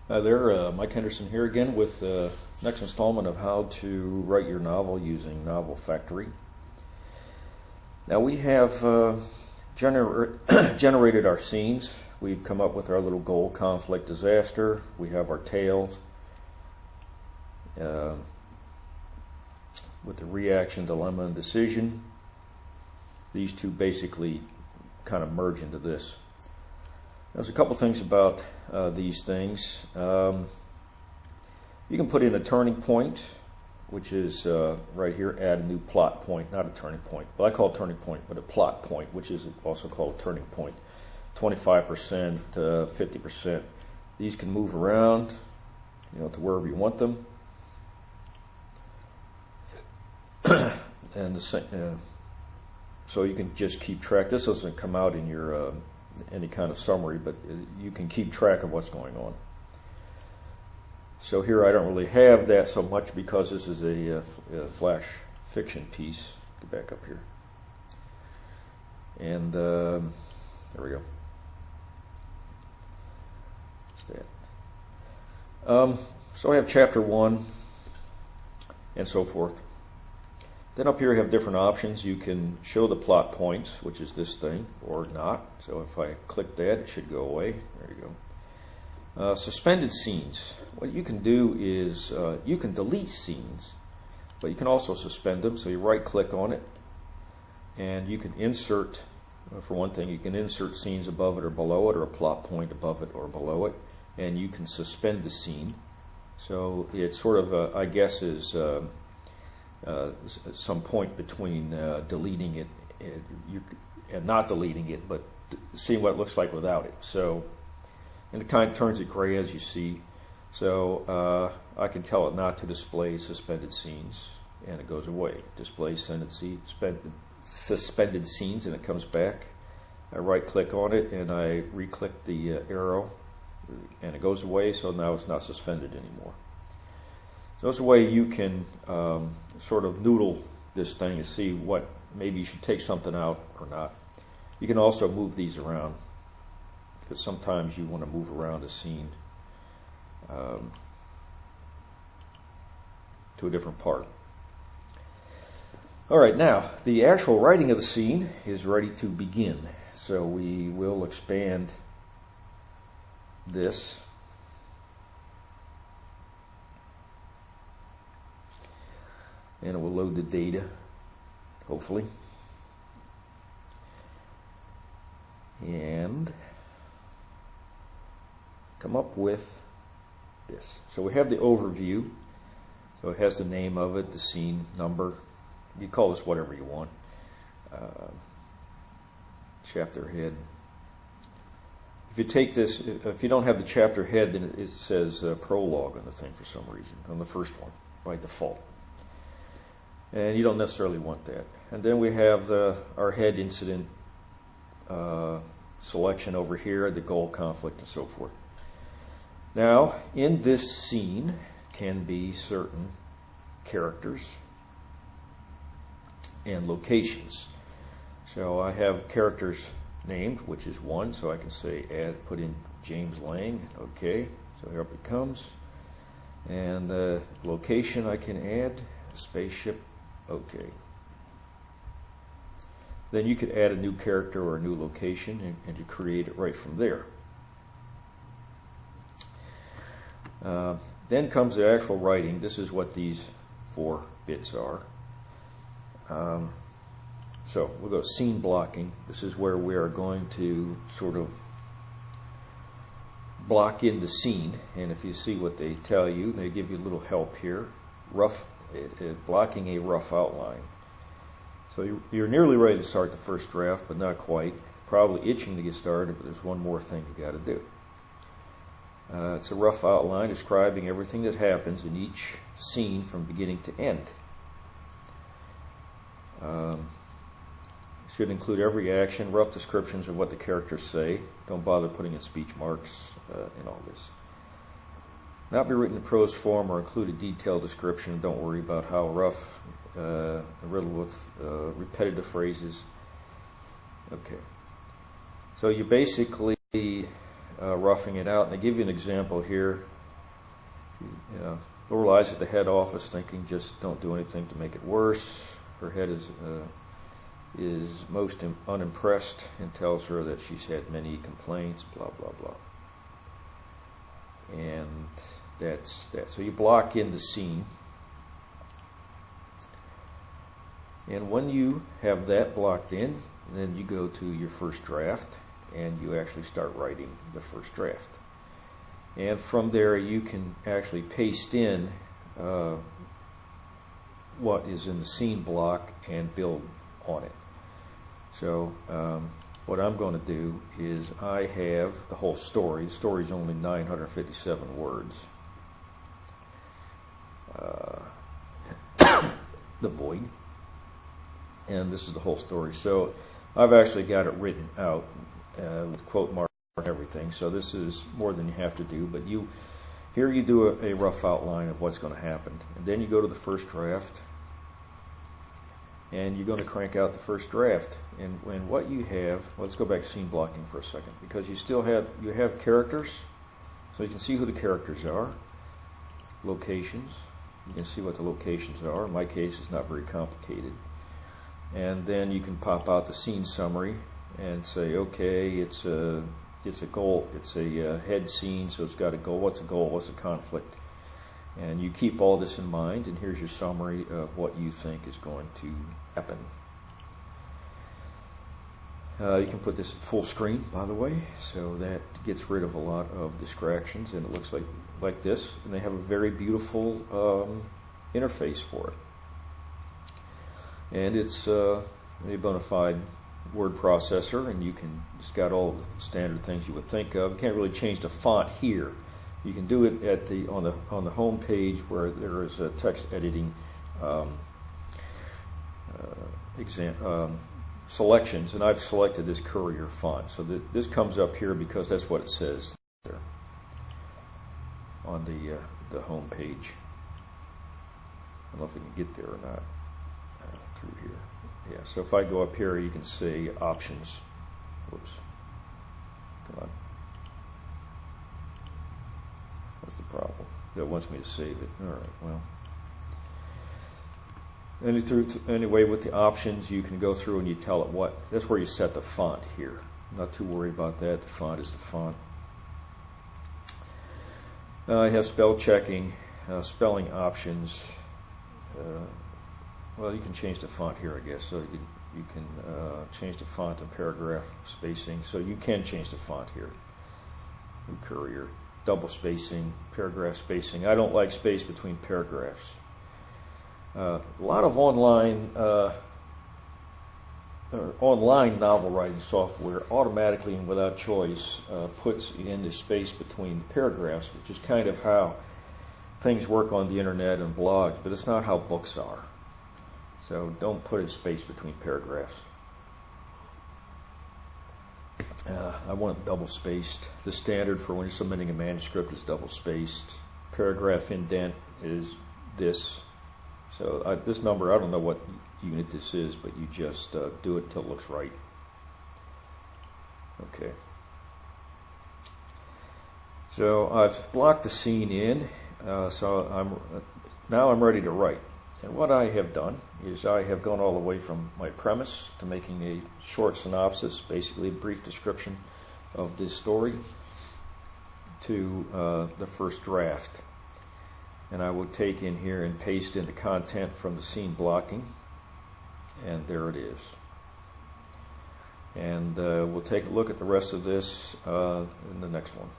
Hi there, Mike Henderson here again with the next installment of how to write your novel using Novel Factory. Now we have generated our scenes. We've come up with our little goal, conflict, disaster. We have our tales with the reaction, dilemma, and decision. These two basically kind of merge into this. There's a couple things about these things. You can put in a turning point, which is right here, add a new plot point, not a turning point. Well, I call it turning point, but a plot point, which is also called a turning point. 25% to 50%. These can move around, to wherever you want them. And so you can just keep track. This doesn't come out in your any kind of summary, but you can keep track of what's going on. So here I don't really have that so much because this is a flash fiction piece. Get back up here. And there we go. That's that. So I have chapter 1 and so forth. Then up here you have different options. You can show the plot points, which is this thing, or not. So if I click that, it should go away. There you go. Suspended scenes. What you can do is you can delete scenes, but you can also suspend them. So you right-click on it, and you can insert, for one thing, you can insert scenes above it or below it, or a plot point above it or below it, and you can suspend the scene. So it's sort of, I guess, is some point between deleting it and not deleting it, but seeing what it looks like without it. So, and it kind of turns it gray, as you see. So I can tell it not to display suspended scenes, and it goes away. Display suspended scenes, and it comes back. I right-click on it, and I re-click the arrow, and it goes away. So now it's not suspended anymore. So it's a way you can sort of noodle this thing and see what, maybe you should take something out or not. You can also move these around, because sometimes you want to move around a scene to a different part. All right, now the actual writing of the scene is ready to begin. So we will expand this. And it will load the data, hopefully. And come up with this. So we have the overview. So it has the name of it, the scene number. You call this whatever you want. Chapter head. If you take this, if you don't have the chapter head, then it says prologue on the thing for some reason, on the first one, by default. And you don't necessarily want that. And then we have our head incident selection over here, the goal, conflict, and so forth. Now, in this scene can be certain characters and locations. So I have characters named, which is 1, so I can say put in James Lang. Okay, so here it comes. And location I can add, spaceship. Okay. Then you could add a new character or a new location and you create it right from there. Then comes the actual writing. This is what these 4 bits are. So we'll go scene blocking. This is where we are going to sort of block in the scene. And if you see what they tell you, they give you a little help here. Blocking a rough outline. So you're nearly ready to start the first draft, but not quite. Probably itching to get started, but there's one more thing you got to do. It's a rough outline describing everything that happens in each scene from beginning to end. Should include every action, rough descriptions of what the characters say. Don't bother putting in speech marks in all this. Not be written in prose form or include a detailed description. Don't worry about how rough, riddled with repetitive phrases. Okay. So you basically roughing it out. And they give you an example here. Lorelai's at the head office thinking, just don't do anything to make it worse. Her head is most unimpressed and tells her that she's had many complaints, blah, blah, blah. And that's that. So you block in the scene. And when you have that blocked in, then you go to your first draft and you actually start writing the first draft. And from there you can actually paste in what is in the scene block and build on it. So what I'm going to do is I have the whole story. The story is only 957 words. The void. And this is the whole story. So I've actually got it written out with quote marks and everything. So this is more than you have to do. But here you do a rough outline of what's going to happen. And then you go to the first draft. And you're going to crank out the first draft. And what you have, let's go back to scene blocking for a second, because you have characters, so you can see who the characters are, locations, you can see what the locations are. In my case, it's not very complicated. And then you can pop out the scene summary and say, okay, it's a goal, it's a head scene, so it's got a goal. What's a goal? What's a conflict? And you keep all this in mind, and here's your summary of what you think is going to happen. You can put this at full screen, by the way, so that gets rid of a lot of distractions, and it looks like this. And they have a very beautiful interface for it. And it's a bona fide word processor, and it's got all the standard things you would think of. You can't really change the font here. You can do it on the home page where there is a text editing selections, and I've selected this Courier font. So this comes up here because that's what it says there on the home page. I don't know if we can get there or not through here. Yeah. So if I go up here, you can see options. Whoops. Come on. What's the problem? It wants me to save it. All right, well. Anyway, with the options, you can go through and you tell it what. That's where you set the font here. I'm not too worried about that. The font is the font. I have spell checking, spelling options. Well, you can change the font here, I guess. So you can change the font and paragraph spacing. So you can change the font here. New Courier. Double spacing, paragraph spacing. I don't like space between paragraphs. A lot of online novel writing software automatically and without choice puts in the space between paragraphs, which is kind of how things work on the internet and blogs, but it's not how books are. So don't put a space between paragraphs. I want it double spaced. The standard for when you're submitting a manuscript is double spaced. Paragraph indent is this. So this number, I don't know what unit this is, but you just do it until it looks right. Okay. So I've blocked the scene in, so now I'm ready to write. And what I have done is I have gone all the way from my premise to making a short synopsis, basically a brief description of this story, to the first draft. And I will take in here and paste in the content from the scene blocking, and there it is. And we'll take a look at the rest of this in the next one.